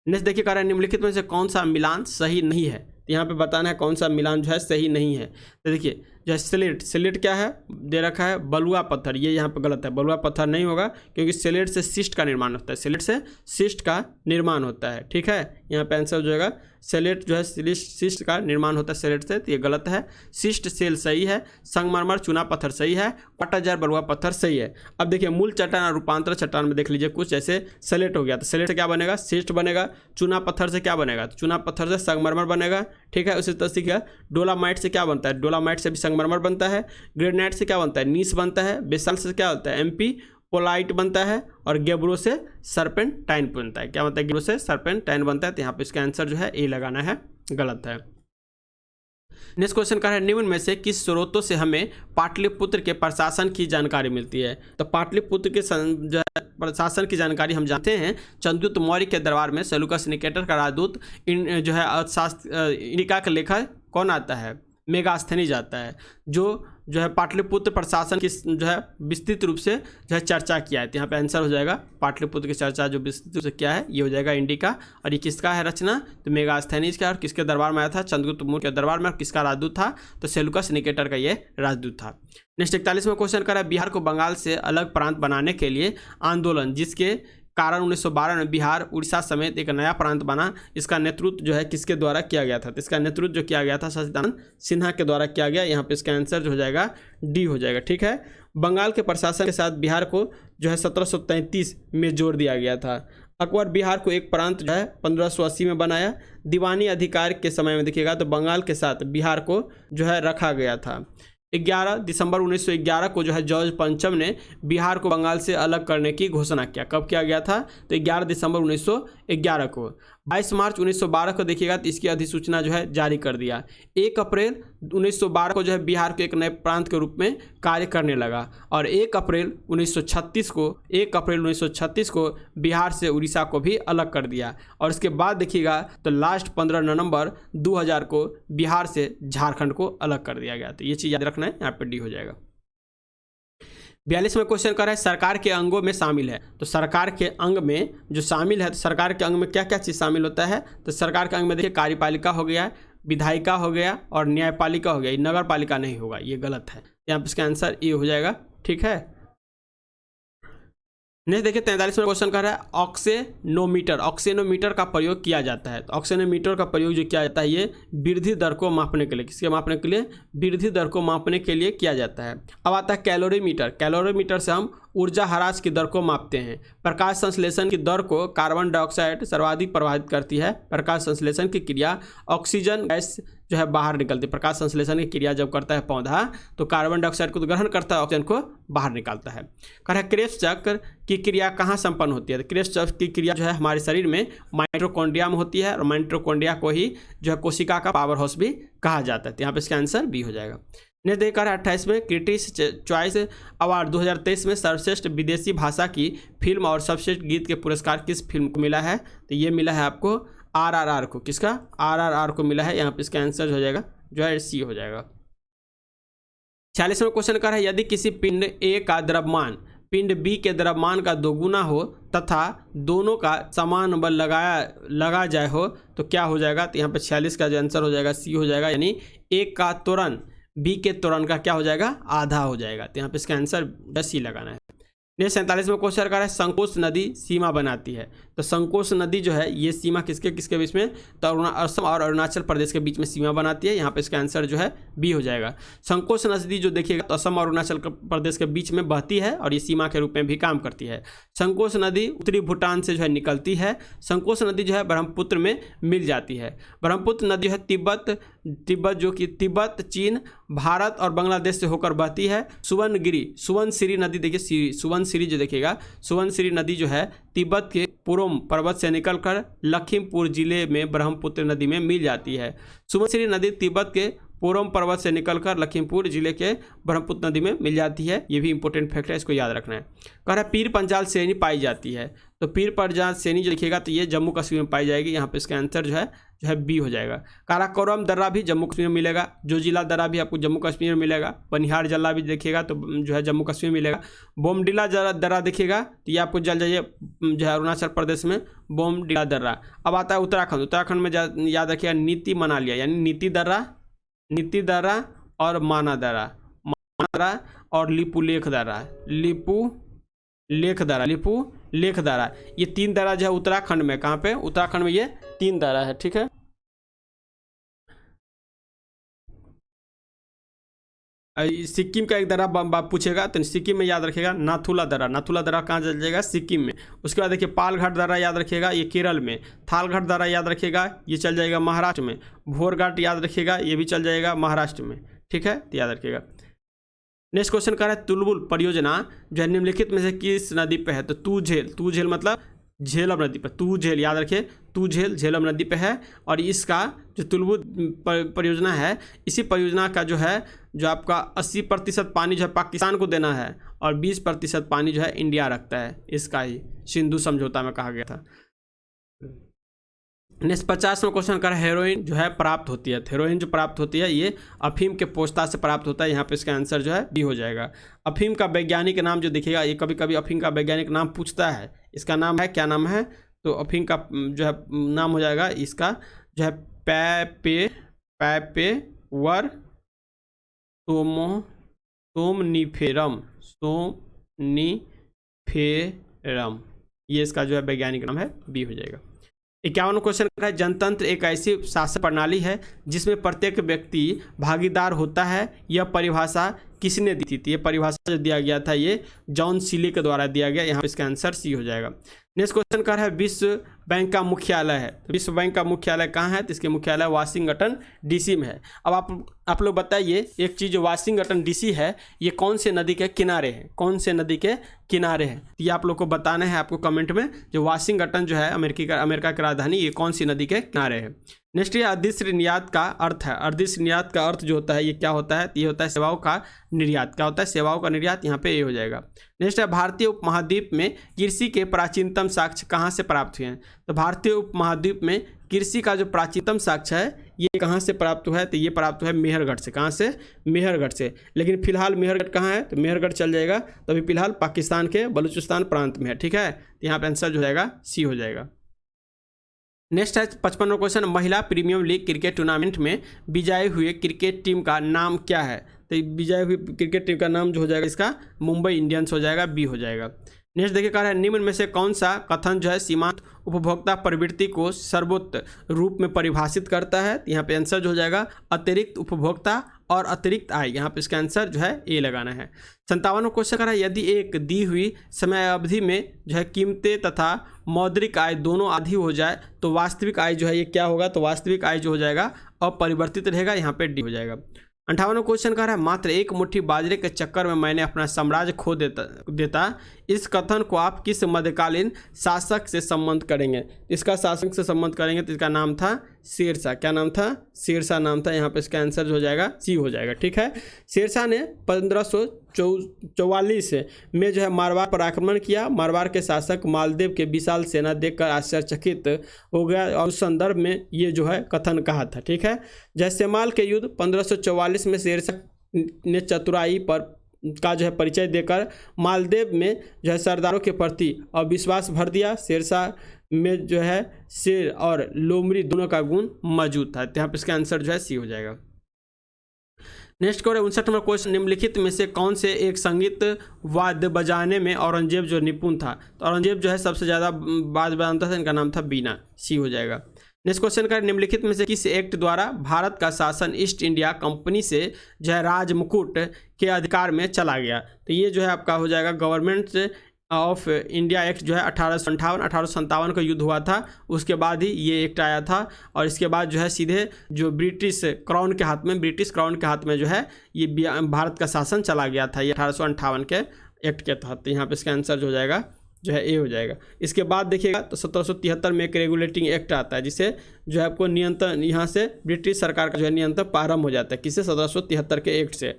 Speaker 1: नेक्स्ट देखिए कह रहा है निम्नलिखित में से कौन सा मिलान सही नहीं है? तो यहाँ पे बताना है कौन सा मिलान जो है सही नहीं है। तो देखिए जो है सिलेट क्या है दे रखा है? बलुआ पत्थर। ये यहाँ पे गलत है, बलुआ पत्थर नहीं होगा क्योंकि सिलेट से शिस्ट का निर्माण होता है। सिलेट से शिस्ट का निर्माण होता है, ठीक है। यहाँ पे आंसर जो होगा सिलेट जो है शिस्ट का निर्माण होता है सिलेट से, तो ये गलत है। शिस्ट सेल सही है। संगमरमर चूना पत्थर सही है। पट्टाजार बलुआ पत्थर सही है। अब देखिए मूल चट्टान और रूपांतर चट्टान में देख लीजिए कुछ जैसे सिलेट हो गया तो सिलेट से क्या बनेगा? शिस्ट बनेगा। चूना पत्थर से क्या बनेगा? तो चूना पत्थर से संगमरमर बनेगा, ठीक है। उसी तरह से डोलामाइट से क्या बनता है? डोलामाइट से भी संगमरमर बनता है। ग्रेनाइट से क्या बनता है? नीस बनता है। बेसाल्ट से क्या बनता है? एमपी पोलाइट बनता है। और गेब्रो से सर्पेंटाइन बनता है। क्या बनता है? गेब्रो से सर्पेंटाइन बनता है। तो यहाँ पे इसका आंसर जो है ए लगाना है, गलत है। नेक्स्ट क्वेश्चन का है निम्न में से किस स्रोतों से हमें पाटलिपुत्र के प्रशासन की जानकारी मिलती है? तो पाटलिपुत्र के जो है प्रशासन की जानकारी हम जानते हैं चंद्रगुप्त मौर्य के दरबार में सेलुकस निकेटर का राजदूत जो है अर्थशास्त्र इंडिका का लेखक कौन आता है? मेगास्थनीज आता है, जो है पाटलिपुत्र प्रशासन की जो है विस्तृत रूप से जो है चर्चा किया है। तो यहाँ पे आंसर हो जाएगा पाटलिपुत्र की चर्चा जो विस्तृत रूप से क्या है ये हो जाएगा इंडिका। और ये किसका है रचना? तो मेगास्थनीज का। और किसके दरबार में आया था? चंद्रगुप्त मौर्य के दरबार में। और किसका राजदूत था? तो सेलुकस निकेटर का ये राजदूत था। नेक्स्ट 41वां क्वेश्चन कर रहा है बिहार को बंगाल से अलग प्रांत बनाने के लिए आंदोलन जिसके कारण 1912 में बिहार उड़ीसा समेत एक नया प्रांत बना, इसका नेतृत्व जो है किसके द्वारा किया गया था? तो इसका नेतृत्व जो किया गया था सच्चिदानंद सिन्हा के द्वारा किया गया। यहाँ पे इसका आंसर जो हो जाएगा डी हो जाएगा, ठीक है। बंगाल के प्रशासन के साथ बिहार को जो है 1733 में जोड़ दिया गया था। अकबर बिहार को एक प्रांत जो है 1580 में बनाया। दीवानी अधिकार के समय में देखिएगा तो बंगाल के साथ बिहार को जो है रखा गया था। 11 दिसंबर 1911 को जो है जॉर्ज पंचम ने बिहार को बंगाल से अलग करने की घोषणा किया। कब किया गया था? तो 11 दिसंबर 1911 को। 22 मार्च 1912 को देखिएगा तो इसकी अधिसूचना जो है जारी कर दिया। 1 अप्रैल 1912 को जो है बिहार को एक नए प्रांत के रूप में कार्य करने लगा और 1 अप्रैल 1936 को बिहार से उड़ीसा को भी अलग कर दिया। और इसके बाद देखिएगा तो लास्ट 15 नवंबर 2000 को बिहार से झारखंड को अलग कर दिया गया। तो ये चीज़ याद रखना है, यहाँ पे डी हो जाएगा। 42वां क्वेश्चन कर रहा है सरकार के अंगों में शामिल है। तो सरकार के अंग में जो शामिल है, तो सरकार के अंग में क्या क्या चीज़ शामिल होता है? तो सरकार के अंग में देखिए कार्यपालिका हो गया, विधायिका हो गया और न्यायपालिका हो गया। ये नगर पालिका नहीं होगा, ये गलत है। यहाँ पे इसका आंसर ए हो जाएगा। ठीक है, नेक्स्ट देखिए 43वां क्वेश्चन कर रहा है ऑक्सेनोमीटर। ऑक्सेनोमीटर का प्रयोग किया जाता है। तो ऑक्सेनोमीटर का प्रयोग जो किया जाता है ये वृद्धि दर को मापने के लिए, किसके मापने के लिए? वृद्धि दर को मापने के लिए किया जाता है। अब आता है कैलोरीमीटर। कैलोरीमीटर से हम ऊर्जा ह्रास की दर को मापते हैं। प्रकाश संश्लेषण की दर को कार्बन डाइऑक्साइड सर्वाधिक प्रभावित करती है। प्रकाश संश्लेषण की क्रिया ऑक्सीजन गैस जो है बाहर निकलती है। प्रकाश संश्लेषण की क्रिया जब करता है पौधा तो कार्बन डाइऑक्साइड को तो ग्रहण करता है, ऑक्सीजन को बाहर निकालता है। कह रहा है क्रेब्स चक्र की क्रिया कहाँ संपन्न होती है? तो क्रेब्स चक्र की क्रिया जो है हमारे शरीर में माइटोकॉन्ड्रिया में होती है और माइटोकॉन्ड्रिया को ही जो है कोशिका का पावर हाउस भी कहा जाता है। तो यहाँ पे इसका आंसर बी हो जाएगा। नेक्स्ट देखकर 28वें क्रिटिक्स चॉइस अवार्ड 2023 में सर्वश्रेष्ठ विदेशी भाषा की फिल्म और सर्वश्रेष्ठ गीत के पुरस्कार किस फिल्म को मिला है? तो ये मिला है आपको RRR को। किसका? RRR को मिला है। यहाँ पे इसका आंसर हो जाएगा जो है सी हो जाएगा। 46वां क्वेश्चन कर है यदि किसी पिंड ए का द्रव्यमान पिंड बी के द्रव्यमान का 2 गुना हो तथा दोनों का समान बल लगा जाए हो तो क्या हो जाएगा? तो यहाँ पे 46 का जो आंसर हो जाएगा सी हो जाएगा, यानी ए का त्वरण बी के त्वरण का क्या हो जाएगा? आधा हो जाएगा। तो यहाँ पे इसका आंसर सी लगाना है। नेक्स्ट 47वां क्वेश्चन कर है संकोच नदी सीमा बनाती है। तो संकोच नदी जो है ये सीमा किसके किसके बीच में? तो असम और अरुणाचल प्रदेश के बीच में सीमा बनाती है। यहाँ पे इसका आंसर जो है बी हो जाएगा। संकोच नदी जो देखिएगा तो असम और अरुणाचल प्रदेश के बीच में बहती है और ये सीमा के रूप में भी काम करती है। संकोच नदी उत्तरी भूटान से जो है निकलती है। संकोच नदी जो है ब्रह्मपुत्र में मिल जाती है। ब्रह्मपुत्र नदी जो है तिब्बत चीन भारत और बांग्लादेश से होकर बहती है। सुवनसिरी नदी देखिए, सुवनसिरी जो देखिएगा, सुवनसिरी नदी जो है तिब्बत के पूर्व पर्वत से निकलकर लखीमपुर जिले में ब्रह्मपुत्र नदी में मिल जाती है। सुवनसिरी नदी तिब्बत के पूर्व पर्वत से निकलकर लखीमपुर जिले के ब्रह्मपुत्र नदी में मिल जाती है। ये भी इंपॉर्टेंट फैक्ट है, इसको याद रखना है। कह रहा है पीर पंजाल श्रेणी पाई जाती है। तो पीर पंजाल श्रेणी जो लिखिएगा तो ये जम्मू कश्मीर में पाई जाएगी। यहाँ पे इसका आंसर जो है बी हो जाएगा। काराकोरम दर्रा भी जम्मू कश्मीर में मिलेगा। जोजिला दर्रा भी आपको जम्मू कश्मीर में मिलेगा। पनिहार जल्ला भी देखिएगा तो जो है जम्मू कश्मीर में मिलेगा। बोमडिला दर्रा देखिएगा तो ये आपको जल जाइए जो है अरुणाचल प्रदेश में बोमडिला दर्रा। अब आता है उत्तराखंड। उत्तराखंड में याद रखिएगा नीति मनालिया, यानी नीति दर्रा और माना दर्रा और लिपू लेख दर्रा, ये 3 दर्रा जो है उत्तराखंड में। कहाँ पे? उत्तराखंड में ये 3 दर्रा है। ठीक है, सिक्किम का एक दर्रा पूछेगा तो सिक्किम में याद रखिएगा नाथुला दर्रा कहाँ चल जाएगा? सिक्किम में। उसके बाद देखिए पालघाट दर्रा याद रखिएगा, ये केरल में। थालघाट दर्रा याद रखिएगा, ये चल जाएगा महाराष्ट्र में। भोरघाट याद रखिएगा, ये भी चल जाएगा महाराष्ट्र में। ठीक है, तो याद रखिएगा। नेक्स्ट क्वेश्चन कर रहा है तुलबुल परियोजना जो है निम्नलिखित में से किस नदी पे है? तो तूझेल मतलब झेलम नदी पर। तूझेल याद रखिए, तूझेल झेलम नदी पे है। और इसका जो तुलबुल परियोजना है, इसी परियोजना का जो है जो आपका 80% पानी जो है पाकिस्तान को देना है और 20% पानी जो है इंडिया रखता है। इसका ही सिंधु समझौता में कहा गया था। नेक्स्ट 50वां क्वेश्चन कर हेरोइन जो है प्राप्त होती है। हेरोइन जो प्राप्त होती है ये अफीम के पोस्ता से प्राप्त होता है। यहाँ पे इसका आंसर जो है बी हो जाएगा। अफीम का वैज्ञानिक नाम जो देखिएगा, ये कभी कभी अफीम का वैज्ञानिक नाम पूछता है। इसका नाम है, क्या नाम है? तो अफीम का जो है नाम हो जाएगा इसका जो है पैपेवर सोमनिफेरम। ये इसका जो है वैज्ञानिक नाम है, बी हो जाएगा। 51वां क्वेश्चन है जनतंत्र एक ऐसी शासन प्रणाली है जिसमें प्रत्येक व्यक्ति भागीदार होता है। यह परिभाषा किसने दी थी? ये परिभाषा जो दिया गया था ये जॉन सीले के द्वारा दिया गया। यहाँ पे इसका आंसर सी हो जाएगा। नेक्स्ट क्वेश्चन का है विश्व बैंक का मुख्यालय है। तो विश्व बैंक का मुख्यालय कहाँ है? तो इसके मुख्यालय वाशिंगटन डीसी में है। अब आप लोग बताइए एक चीज़, जो वाशिंगटन डीसी है ये कौन से नदी के किनारे है? कौन से नदी के किनारे है? ये आप लोग को बताना है आपको कमेंट में। जो वाशिंगटन जो है अमेरिका की राजधानी, ये कौन सी नदी के किनारे है? नेक्स्ट ये अदृश्य निर्यात का अर्थ है। अदृश्य निर्यात का अर्थ जो होता है ये क्या होता है, ये होता है सेवाओं का निर्यात। क्या होता है, सेवाओं का निर्यात, यहाँ पे ये हो जाएगा। नेक्स्ट है भारतीय उपमहाद्वीप में कृषि के प्राचीनतम साक्ष्य कहाँ से प्राप्त हुए हैं। तो भारतीय उपमहाद्वीप में कृषि का जो प्राचीनतम साक्ष्य है ये कहाँ से प्राप्त हुआ है, तो ये प्राप्त हुआ है मेहरगढ़ से। कहाँ से, मेहरगढ़ से। लेकिन फिलहाल मेहरगढ़ कहाँ है, तो मेहरगढ़ चल जाएगा, तो अभी फिलहाल पाकिस्तान के बलूचिस्तान प्रांत में है। ठीक है, तो यहाँ पे आंसर जो जाएगा सी हो जाएगा। नेक्स्ट है 55वां क्वेश्चन, महिला प्रीमियम लीग क्रिकेट टूर्नामेंट में विजयी हुए क्रिकेट टीम का नाम क्या है। तो विजयी हुई क्रिकेट टीम का नाम जो हो जाएगा इसका मुंबई इंडियंस हो जाएगा, बी हो जाएगा। नेक्स्ट देखिए कह रहा है निम्न में से कौन सा कथन जो है सीमांत उपभोक्ता प्रवृत्ति को सर्वोत्त रूप में परिभाषित करता है। यहाँ पे आंसर जो हो जाएगा अतिरिक्त उपभोक्ता और अतिरिक्त आय। यहाँ पे इसका आंसर जो है ए लगाना है। 57वां क्वेश्चन कर रहा है यदि एक दी हुई समय अवधि में जो है कीमतें तथा मौद्रिक आय दोनों आधी हो जाए तो वास्तविक आय जो है ये क्या होगा, तो वास्तविक आय जो हो जाएगा अपरिवर्तित रहेगा। यहाँ पे डी हो जाएगा। 58वां क्वेश्चन कह रहा है मात्र एक मुट्ठी बाजरे के चक्कर में मैंने अपना साम्राज्य खो देता इस कथन को आप किस मध्यकालीन शासक से संबंध करेंगे। इसका शासक से संबंध करेंगे तो इसका नाम था शेरशाह। क्या नाम था, शेरशाह नाम था। यहाँ पे इसका आंसर जो हो जाएगा सी हो जाएगा। ठीक है, शेरशाह ने 1544 में जो है मारवाड़ पर आक्रमण किया। मारवाड़ के शासक मालदेव के विशाल सेना देखकर आश्चर्यचकित हो गया और उस संदर्भ में ये जो है कथन कहा था। ठीक है, जयसमाल के युद्ध 1544 में शेरशाह ने चतुराई पर का जो है परिचय देकर मालदेव में जो है सरदारों के प्रति अविश्वास भर दिया। शेरशाह में जो है शेर और लोमड़ी दोनों का गुण मौजूद था। तो यहाँ पर इसका आंसर जो है सी हो जाएगा। नेक्स्ट को 59वां क्वेश्चन निम्नलिखित में से कौन से एक संगीत वाद्य बजाने में औरंगजेब जो निपुण था। तो औरंगजेब जो है सबसे ज़्यादा वाद्य बजाता था, इनका नाम था बीना, सी हो जाएगा। नेक्स्ट क्वेश्चन का निम्नलिखित में से किस एक्ट द्वारा भारत का शासन ईस्ट इंडिया कंपनी से जो है राजमुकुट के अधिकार में चला गया। तो ये जो है आपका हो जाएगा गवर्नमेंट ऑफ इंडिया एक्ट जो है 1857 का युद्ध हुआ था, उसके बाद ही ये एक्ट आया था। और इसके बाद जो है सीधे जो ब्रिटिश क्राउन के हाथ में जो है ये भारत का शासन चला गया था, ये 1858 के एक्ट के तहत। तो यहाँ पे इसका आंसर जो हो जाएगा जो है ए हो जाएगा। इसके बाद देखिएगा तो 1773 में एक रेगुलेटिंग एक्ट आता है जिसे जो है आपको नियंत्रण, यहाँ से ब्रिटिश सरकार का जो है नियंत्रण प्रारंभ हो जाता है। किससे, 1773 के एक्ट से।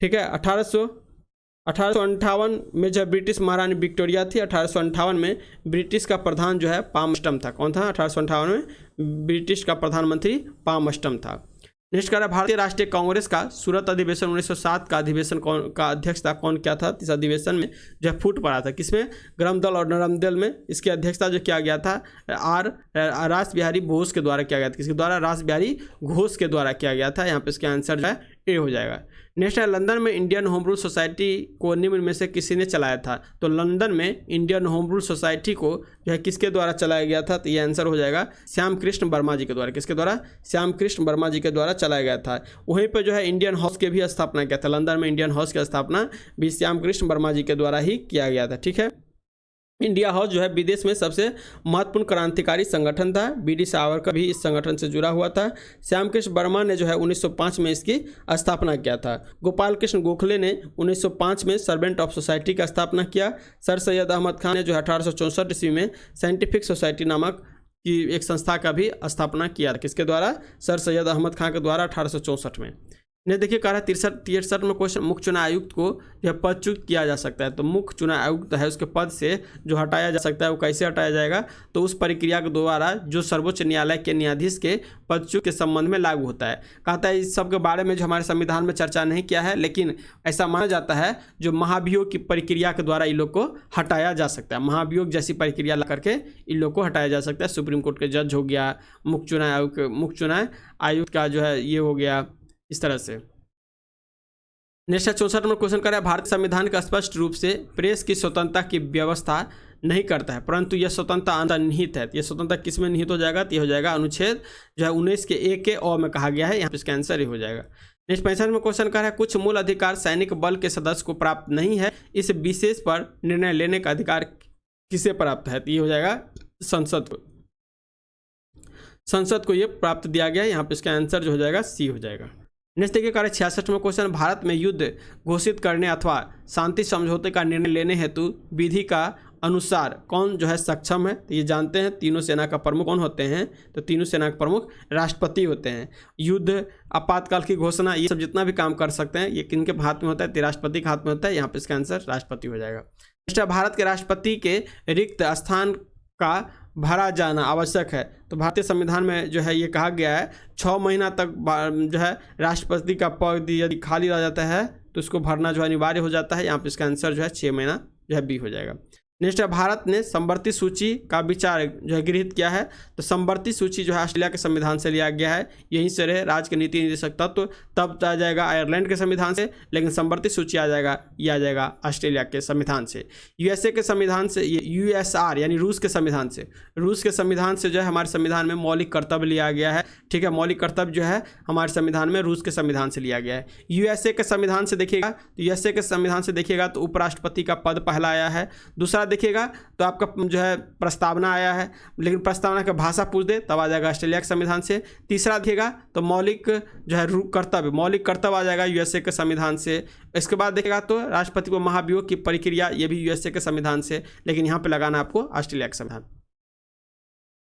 Speaker 1: ठीक है, 1858 में जब ब्रिटिश महारानी विक्टोरिया थी, 1858 में ब्रिटिश का प्रधान जो है पामस्टम था। कौन था, 1858 में ब्रिटिश का प्रधानमंत्री पामस्टम था। नेक्स्ट कह रहा है भारतीय राष्ट्रीय कांग्रेस का सूरत अधिवेशन 1907 का अधिवेशन का अध्यक्षता कौन क्या था। इस अधिवेशन में जो है फूट पड़ा था, किसमें, ग्राम दल और नरम दल में। इसकी अध्यक्षता जो किया गया था रास बिहारी घोष के द्वारा किया गया था। किसके द्वारा, रास बिहारी घोष के द्वारा किया गया था। यहाँ पे इसका आंसर जो है ए हो जाएगा। नेक्स्ट है लंदन में इंडियन होम रूल सोसाइटी को निम्न में से किसी ने चलाया था। तो लंदन में इंडियन होम रूल सोसाइटी को जो है किसके द्वारा चलाया गया था, तो ये आंसर हो जाएगा श्याम कृष्ण वर्मा जी के द्वारा। किसके द्वारा, श्याम कृष्ण वर्मा जी के द्वारा चलाया गया था। वहीं पर जो है इंडियन हाउस के भी स्थापना किया था। लंदन में इंडियन हाउस की स्थापना भी श्याम कृष्ण वर्मा जी के द्वारा ही किया गया था। ठीक है, इंडिया हाउस जो है विदेश में सबसे महत्वपूर्ण क्रांतिकारी संगठन था। बीडी सावरकर भी इस संगठन से जुड़ा हुआ था। श्याम कृष्ण वर्मा ने जो है 1905 में इसकी स्थापना किया था। गोपाल कृष्ण गोखले ने 1905 में सर्वेंट ऑफ सोसाइटी का स्थापना किया। सर सैयद अहमद खान ने जो है 1864 ईस्वी में साइंटिफिक सोसाइटी नामक की एक संस्था का भी स्थापना किया। किसके द्वारा, सर सैयद अहमद खान के द्वारा 1864 में। ने देखिए कह रहा है 63 में क्वेश्चन मुख्य चुनाव आयुक्त को यह पदच्युत किया जा सकता है। तो मुख्य चुनाव आयुक्त है उसके पद से जो हटाया जा सकता है वो कैसे हटाया जाएगा, तो उस प्रक्रिया के द्वारा जो सर्वोच्च न्यायालय के न्यायाधीश के पदच्युत के संबंध में लागू होता है। कहता है इस सब के बारे में जो हमारे संविधान में चर्चा नहीं किया है, लेकिन ऐसा माना जाता है जो महाभियोग की प्रक्रिया के द्वारा इन लोग को हटाया जा सकता है। महाभियोग जैसी प्रक्रिया ला करके इन लोग को हटाया जा सकता है। सुप्रीम कोर्ट के जज हो गया, मुख्य चुनाव आयुक्त का जो है ये हो गया, इस तरह से। नेक्स्ट 64 नंबर क्वेश्चन कर रहा है भारतीय संविधान का स्पष्ट रूप से प्रेस की स्वतंत्रता की व्यवस्था नहीं करता है, परंतु यह स्वतंत्रता अंतर्निहित है। यह स्वतंत्रता किस में निहित हो जाएगा, तो यह हो जाएगा अनुच्छेद जो है 19 के ए के अ में कहा गया है। यहाँ पे इसका आंसर ही हो जाएगा। नेक्स्ट 65 में क्वेश्चन कर रहा है कुछ मूल अधिकार सैनिक बल के सदस्य को प्राप्त नहीं है, इस विशेष पर निर्णय लेने का अधिकार किसे प्राप्त है, तो ये हो जाएगा संसद को ये प्राप्त दिया गया है। यहाँ पे इसका आंसर जो हो जाएगा सी हो जाएगा। नेक्स्ट देखिए कार्य 66 में क्वेश्चन भारत में युद्ध घोषित करने अथवा शांति समझौते का निर्णय लेने हेतु विधि का अनुसार कौन जो है सक्षम है? तो ये जानते हैं तीनों सेना का प्रमुख कौन होते हैं? तो तीनों सेना के प्रमुख राष्ट्रपति होते हैं। युद्ध, आपातकाल की घोषणा, ये सब जितना भी काम कर सकते हैं ये किनके हाथ में होता है? तो राष्ट्रपति के हाथ में होता है। यहाँ पे इसका आंसर राष्ट्रपति हो जाएगा। नेक्स्ट, भारत के राष्ट्रपति के रिक्त स्थान का भरा जाना आवश्यक है। तो भारतीय संविधान में जो है ये कहा गया है 6 महीना तक जो है राष्ट्रपति का पद यदि खाली रह जाता है तो उसको भरना जो है अनिवार्य हो जाता है। यहाँ पे इसका आंसर जो है 6 महीना जो है बी हो जाएगा। नेक्स्ट, भारत ने समवर्ती सूची का विचार जो है गृहीत किया है। तो समवर्ती सूची जो है ऑस्ट्रेलिया के संविधान से लिया गया है। यहीं से रहे राज्य के नीति निर्देशक तत्व तब आ जाएगा आयरलैंड के संविधान से, लेकिन समवर्ती सूची आ जाएगा ऑस्ट्रेलिया के संविधान से। यूएसए के संविधान से, यूएसआर यानी रूस के संविधान से जो है हमारे संविधान में मौलिक कर्तव्य लिया गया है। ठीक है, मौलिक कर्तव्य जो है हमारे संविधान में रूस के संविधान से लिया गया है। यूएसए के संविधान से देखिएगा तो उपराष्ट्रपति का पद पहला आया है। दूसरा देखिएगा तो आपका जो है प्रस्तावना आया है, लेकिन प्रस्तावना का भाषा पूछ दे तब आ जाएगा ऑस्ट्रेलिया के संविधान से। तीसरा देखिएगा तो मौलिक जो है मौलिक कर्तव्य आ जाएगा यूएसए के संविधान से। इसके बाद देखिएगा तो राष्ट्रपति को महाभियोग की प्रक्रिया, ये भी यूएसए के संविधान से, लेकिन यहाँ पे लगाना आपको ऑस्ट्रेलिया का संविधान।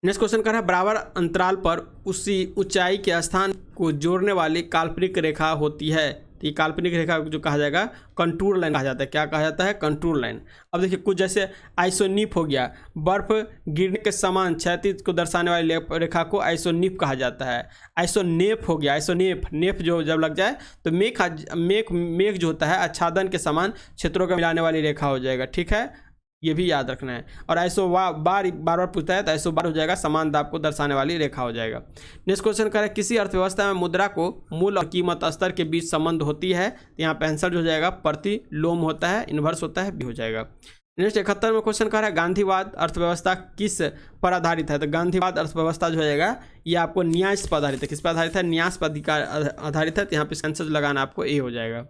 Speaker 1: नेक्स्ट क्वेश्चन कर रहा है, बराबर अंतराल पर उसी ऊंचाई के स्थान को जोड़ने वाली काल्पनिक रेखा होती है। तो ये काल्पनिक रेखा जो कहा जाएगा कंटूर लाइन कहा जाता है। क्या कहा जाता है? Contour line. अब देखिए कुछ जैसे आइसोनीप हो गया, बर्फ गिरने के समान क्षैतिज को दर्शाने वाली रेखा को आइसोनीप कहा जाता है। आइसोनेप हो गया, नेप जो जब लग जाए तो मेघ जो होता है आच्छादन के समान क्षेत्रों को मिलाने वाली रेखा हो जाएगा। ठीक है, ये भी याद रखना है। और आइसो बार पूछता है तो आइसो बार हो जाएगा, समान दाब को दर्शाने वाली रेखा हो जाएगा। नेक्स्ट क्वेश्चन करें, किसी अर्थव्यवस्था में मुद्रा को मूल और कीमत स्तर के बीच संबंध होती है। तो यहाँ पे आंसर जो हो जाएगा प्रतिलोम होता है, इन्वर्स होता है, बी हो जाएगा। नेक्स्ट 71वां क्वेश्चन कह रहा है, गांधीवाद अर्थव्यवस्था किस पर आधारित है? तो गांधीवाद अर्थव्यवस्था जो हो जाएगा ये आपको न्यास पर आधारित है। किस पर आधारित है? न्यास पर आधारित है। तो यहाँ पे इसका आंसर लगाना आपको ए हो जाएगा।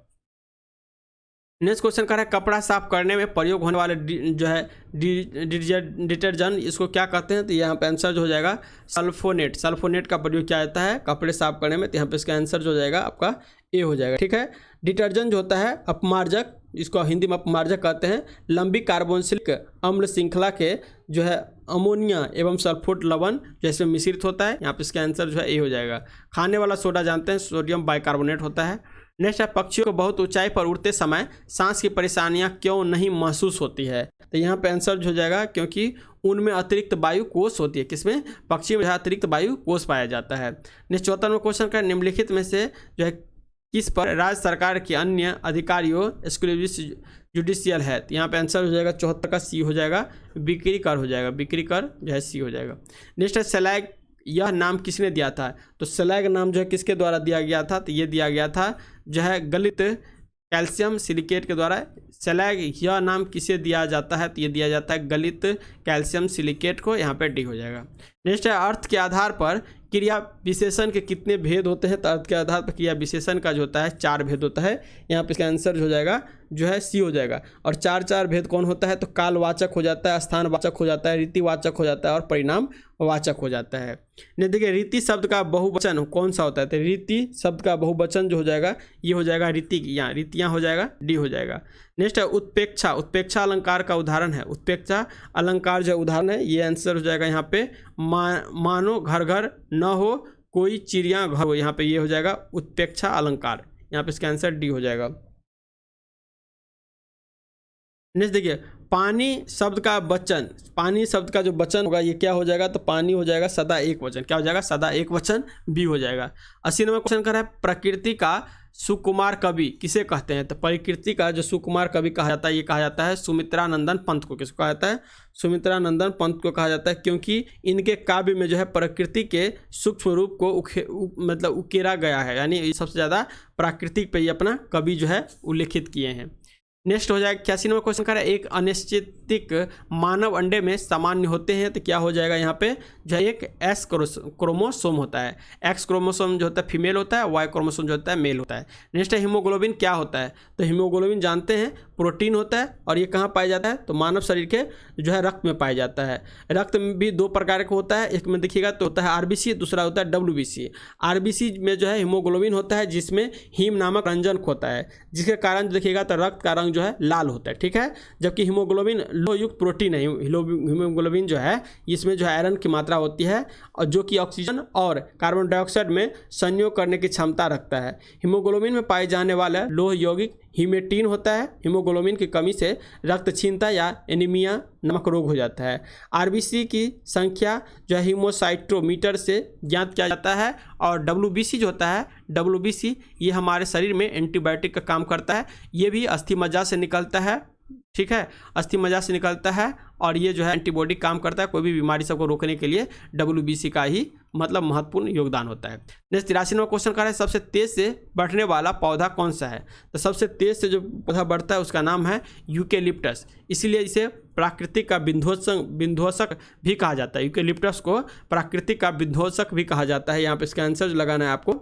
Speaker 1: नेक्स्ट क्वेश्चन कर रहा है, कपड़ा साफ करने में प्रयोग होने वाले जो है डिटर्जेंट, इसको क्या कहते हैं? तो यहाँ पे आंसर जो हो जाएगा सल्फोनेट का प्रयोग किया जाता है कपड़े साफ करने में। तो यहाँ पे इसका आंसर जो हो जाएगा आपका ए हो जाएगा। ठीक है, डिटर्जेंट जो होता है अपमार्जक, इसको हिंदी में अपमार्जक कहते हैं, लंबी कार्बोक्सिलिक अम्ल श्रृंखला के जो है अमोनिया एवं सल्फोट लवण जैसे मिश्रित होता है। यहाँ पे इसका आंसर जो है ए हो जाएगा। खाने वाला सोडा जानते हैं सोडियम बाइकार्बोनेट होता है। नेक्स्ट है, पक्षियों को बहुत ऊंचाई पर उड़ते समय सांस की परेशानियां क्यों नहीं महसूस होती है? तो यहाँ पे आंसर हो जाएगा क्योंकि उनमें अतिरिक्त वायु कोष होती है। किसमें? पक्षी में अतिरिक्त वायु कोष पाया जाता है। नेक्स्ट 74वां क्वेश्चन का, निम्नलिखित में से जो है किस पर राज्य सरकार के अन्य अधिकारियों एक्सक्लूसिव जुडिशियल है? तो यहाँ पे आंसर हो जाएगा 74 का सी हो जाएगा, बिक्री कर हो जाएगा, बिक्री कर जो है सी हो जाएगा। नेक्स्ट है, स्लैग यह नाम किसने दिया था? तो स्लैग नाम जो है किसके द्वारा दिया गया था? तो ये दिया गया था जो है गलित कैल्शियम सिलिकेट के द्वारा। स्लैग यह नाम किसे दिया जाता है? तो ये दिया जाता है गलित कैल्शियम सिलिकेट को। यहाँ पे डी हो जाएगा। नेक्स्ट है, अर्थ के आधार पर क्रिया विशेषण के कितने भेद होते हैं? तो अर्थ के आधार पर क्रिया विशेषण का जो होता है 4 भेद होता है। यहाँ पे इसका आंसर हो जाएगा जो है सी हो जाएगा। और 4 भेद कौन होता है? तो कालवाचक हो जाता है, स्थानवाचक हो जाता है, रीतिवाचक हो जाता है और परिणामवाचक हो जाता है। नहीं देखिए, रीति शब्द का बहुवचन कौन सा होता है? तो रीति शब्द का बहुवचन जो हो जाएगा ये हो जाएगा रीतियाँ हो जाएगा, डी हो जाएगा। नेक्स्ट है, उत्प्रेक्षा अलंकार का उदाहरण है। उत्प्रेक्षा अलंकार जो उदाहरण है ये आंसर हो जाएगा यहाँ पे मानो घर घर न हो कोई चिड़िया घर हो। यहाँ पे ये हो जाएगा उत्प्रेक्षा अलंकार। यहाँ पे इसका आंसर डी हो जाएगा। नेक्स्ट देखिए, पानी शब्द का जो वचन होगा ये क्या हो जाएगा? तो पानी हो जाएगा सदा एक वचन। क्या हो जाएगा? सदा एक वचन, बी हो जाएगा। 80वां क्वेश्चन कर रहा है, प्रकृति का सुकुमार कवि किसे कहते हैं? तो प्रकृति का जो सुकुमार कवि कहा जाता है ये कहा जाता है सुमित्रानंदन पंत को। किसको कहा जाता है? सुमित्रानंदन पंत को कहा जाता है, क्योंकि इनके काव्य में जो है प्रकृति के सूक्ष्म रूप को मतलब उकेरा गया है। यानी सबसे ज़्यादा प्राकृतिक पे ही अपना कवि जो है उल्लेखित किए हैं। नेक्स्ट हो जाएगा 81वां क्वेश्चन का, एक अनिश्चितिक मानव अंडे में सामान्य होते हैं। तो क्या हो जाएगा यहाँ पे जो एक एक्स क्रोमोसोम होता है। एक्स क्रोमोसोम जो होता है फीमेल होता है, वाई क्रोमोसोम जो होता है मेल होता है। नेक्स्ट है, हीमोग्लोबिन क्या होता है? तो हीमोग्लोबिन जानते हैं प्रोटीन होता है और ये कहाँ पाया जाता है? तो मानव शरीर के जो है रक्त में पाया जाता है। रक्त में भी 2 प्रकार का होता है, एक में देखिएगा तो होता है आरबीसी, दूसरा होता है डब्ल्यूबीसी। आरबीसी में जो है हीमोग्लोबिन होता है जिसमें हीम नामक रंजन होता है, जिसके कारण देखिएगा तो रक्त का रंग जो है लाल होता है, ठीक है। जबकि हीमोग्लोबिन लोह युक्त प्रोटीन है। हीमोग्लोबिन जो है इसमें जो है आयरन की मात्रा होती है और जो कि ऑक्सीजन और कार्बन डाइऑक्साइड में संयोग करने की क्षमता रखता है। हीमोग्लोबिन में पाए जाने वाला लोह यौगिक हीमेटिन होता है। हीमोग्लोबिन की कमी से रक्तक्षीणता या एनीमिया नामक रोग हो जाता है। आरबीसी की संख्या जो है हीमोसाइटोमीटर से ज्ञात किया जाता है। और डब्ल्यूबीसी जो होता है, डब्ल्यूबीसी ये हमारे शरीर में एंटीबायोटिक का काम करता है। ये भी अस्थि मज्जा से निकलता है, ठीक है, अस्थि मज्जा से निकलता है और ये जो है एंटीबॉडी काम करता है। कोई भी बीमारी सबको रोकने के लिए डब्ल्यूबीसी का ही मतलब महत्वपूर्ण योगदान होता है। नेक्स्ट 83 नंबर क्वेश्चन का है सबसे तेज से बढ़ने वाला पौधा कौन सा है। तो सबसे तेज से जो पौधा बढ़ता है उसका नाम है यूकेलिप्टस। इसीलिए इसे प्राकृतिक का विध्वंसक भी कहा जाता है। यूकेलिप्टस को प्राकृतिक का विध्वंसक भी कहा जाता है। यहाँ पे इसका आंसर जो लगाना है आपको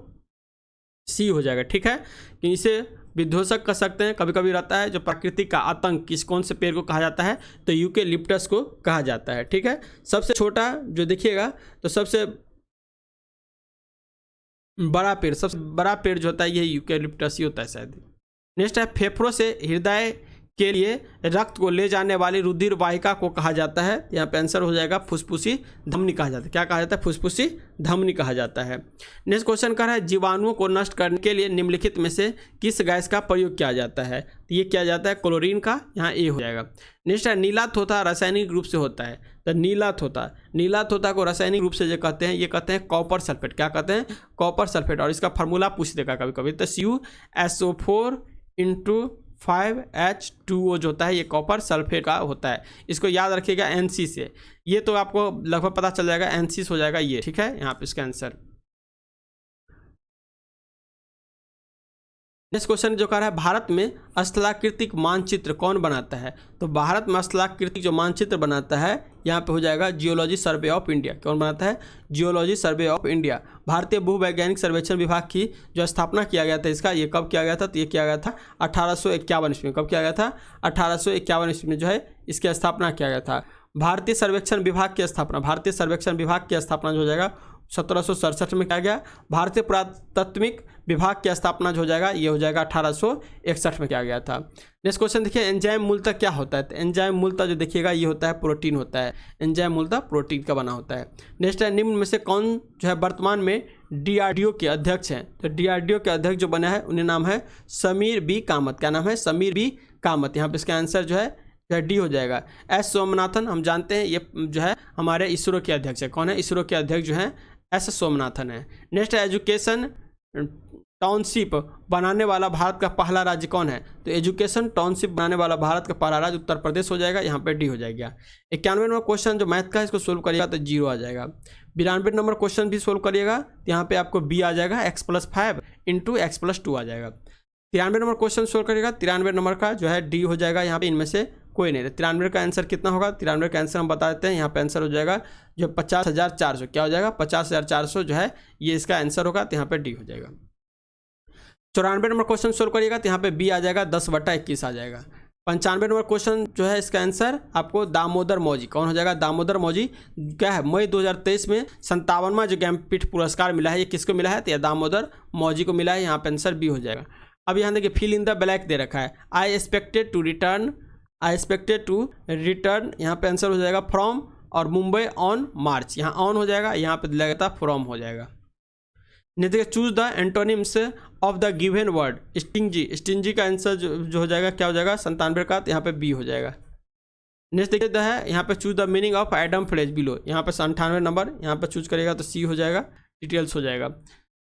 Speaker 1: सी हो जाएगा, ठीक है। कि इसे विध्वंसक कर सकते हैं, कभी कभी रहता है जो प्राकृतिक का आतंक किस कौन से पेड़ को कहा जाता है, तो यूकेलिप्टस को कहा जाता है, ठीक है। सबसे छोटा जो देखिएगा तो सबसे बड़ा पेड़, सबसे बड़ा पेड़ जो होता है ये यूकेलिप्टस ही होता है शायद। नेक्स्ट है फेफड़ों से हृदय के लिए रक्त को ले जाने वाली रुधिर वाहिका को कहा जाता है। यहाँ पे आंसर हो जाएगा फुसफुसी धमनी कहा जाता है। क्या कहा जाता है? फुसफुसी धमनी कहा जाता है। नेक्स्ट क्वेश्चन का है जीवाणुओं को नष्ट करने के लिए निम्नलिखित में से किस गैस का प्रयोग किया जाता है। तो ये किया जाता है क्लोरीन का, यहाँ ए हो जाएगा। नेक्स्ट है नीला थोथा रासायनिक रूप से होता है। तो नीला थोथा को रासायनिक रूप से जो कहते हैं ये कहते हैं कॉपर सल्फेट। क्या कहते हैं? Copper sulphate. और इसका फार्मूला पूछ देगा कभी कभी। तो CuSO4 × 5H2O जो होता है ये कॉपर सल्फेट का होता है। इसको याद रखिएगा NC से। ये तो आपको लगभग पता चल जाएगा, NC हो जाएगा ये, ठीक है। यहाँ पे इसका आंसर। नेक्स्ट क्वेश्चन जो कह रहा है भारत में स्थलाकृतिक मानचित्र कौन बनाता है। तो भारत में स्थलाकृतिक जो मानचित्र बनाता है यहाँ पे हो जाएगा जियोलॉजी सर्वे ऑफ इंडिया। कौन बनाता है? Geology survey of India. भारतीय भूवैज्ञानिक सर्वेक्षण विभाग की जो स्थापना किया गया था इसका, ये कब किया गया था? तो ये किया गया था 1851 ईस्वी में। कब किया गया था? 1851 ईस्वी में जो है इसकी स्थापना किया गया था। भारतीय सर्वेक्षण विभाग की स्थापना जो हो जाएगा 1767 में किया गया। भारतीय पुरातत्विक विभाग की स्थापना जो हो जाएगा ये हो जाएगा 1861 में किया गया था। नेक्स्ट क्वेश्चन देखिए एंजाइम मूलतः क्या होता है। तो एंजाइम मूलतः जो देखिएगा ये होता है प्रोटीन होता है। एंजाइम मूलतः प्रोटीन का बना होता है। नेक्स्ट है निम्न में से कौन जो है वर्तमान में DRDO के अध्यक्ष हैं। तो DRDO के अध्यक्ष जो बना है उन्हें नाम है समीर बी कामत। क्या नाम है? समीर बी कामत। यहाँ पे इसका आंसर जो है डी हो जाएगा। S सोमनाथन हम जानते हैं ये जो है हमारे इसरो के अध्यक्ष है। कौन है? इसरो के अध्यक्ष जो हैं S सोमनाथन है। नेक्स्ट है एजुकेशन टाउनशिप बनाने वाला भारत का पहला राज्य कौन है। तो एजुकेशन टाउनशिप बनाने वाला भारत का पहला राज्य उत्तर प्रदेश हो जाएगा। यहाँ पे डी हो जाएगा। 91 नंबर क्वेश्चन जो मैथ का है इसको सोल्व करिएगा तो 0 आ जाएगा। 92 नंबर क्वेश्चन भी सोल्व करिएगा तो यहाँ पे आपको बी आ जाएगा x+5 × x+2 आ जाएगा। 93 नंबर क्वेश्चन सोल्व करिएगा। 93 नंबर का जो है डी हो जाएगा। यहाँ पे इनमें से कोई नहीं। 93 का आंसर कितना होगा? 93 का आंसर हम बता देते हैं। यहाँ पे आंसर हो जाएगा जो 50,400। क्या हो जाएगा? 50,400 जो है ये इसका आंसर होगा। तो यहाँ पे डी हो जाएगा। 94 नंबर क्वेश्चन सोल्व करिएगा तो यहाँ पे बी आ जाएगा 10/21 आ जाएगा। 95 नंबर क्वेश्चन जो है इसका आंसर आपको दामोदर मौजी। कौन हो जाएगा? दामोदर मौजी। क्या है? मई 2023 में 57वां जो ज्ञानपीठ पुरस्कार मिला है ये किसको मिला है? तो यह दामोदर मौजी को मिला है। यहाँ पे आंसर बी हो जाएगा। अब यहाँ देखिए फिल इन द ब्लैंक दे रखा है। आई एक्सपेक्टेड टू रिटर्न यहाँ पे आंसर हो जाएगा फ्रॉम और मुंबई ऑन मार्च। यहाँ ऑन हो जाएगा, यहाँ पे लगता फ्रॉम हो जाएगा। नहीं देखिए choose the antonyms of the given word. Stingy का आंसर जो हो जाएगा क्या हो जाएगा? 97 का। तो यहाँ पे बी हो जाएगा। नेक्स्ट देखिए है यहाँ पे चूज द मीनिंग ऑफ एडम फ्लेज बिलो। यहाँ पे 98 नंबर यहाँ पे चूज करेगा तो सी हो जाएगा। डिटेल्स हो जाएगा।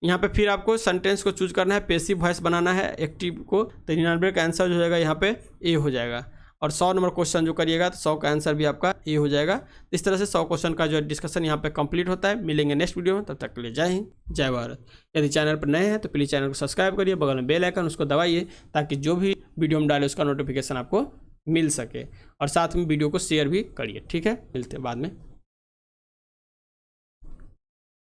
Speaker 1: यहाँ पे फिर आपको सेंटेंस को चूज करना है, पेसिव वॉइस बनाना है एक्टिव को। तो 99 का आंसर जो जाएगा यहाँ पे ए हो जाएगा। और 100 नंबर क्वेश्चन जो करिएगा तो 100 का आंसर भी आपका ए हो जाएगा। इस तरह से 100 क्वेश्चन का जो डिस्कशन यहाँ पे कंप्लीट होता है। मिलेंगे नेक्स्ट वीडियो में, तब तक के लिए जय हिंद जय भारत। यदि चैनल पर नए हैं तो प्लीज़ चैनल को सब्सक्राइब करिए, बगल में बेल आइकन उसको दबाइए ताकि जो भी वीडियो हम डालें उसका नोटिफिकेशन आपको मिल सके। और साथ में वीडियो को शेयर भी करिए। ठीक है, मिलते हैं बाद में।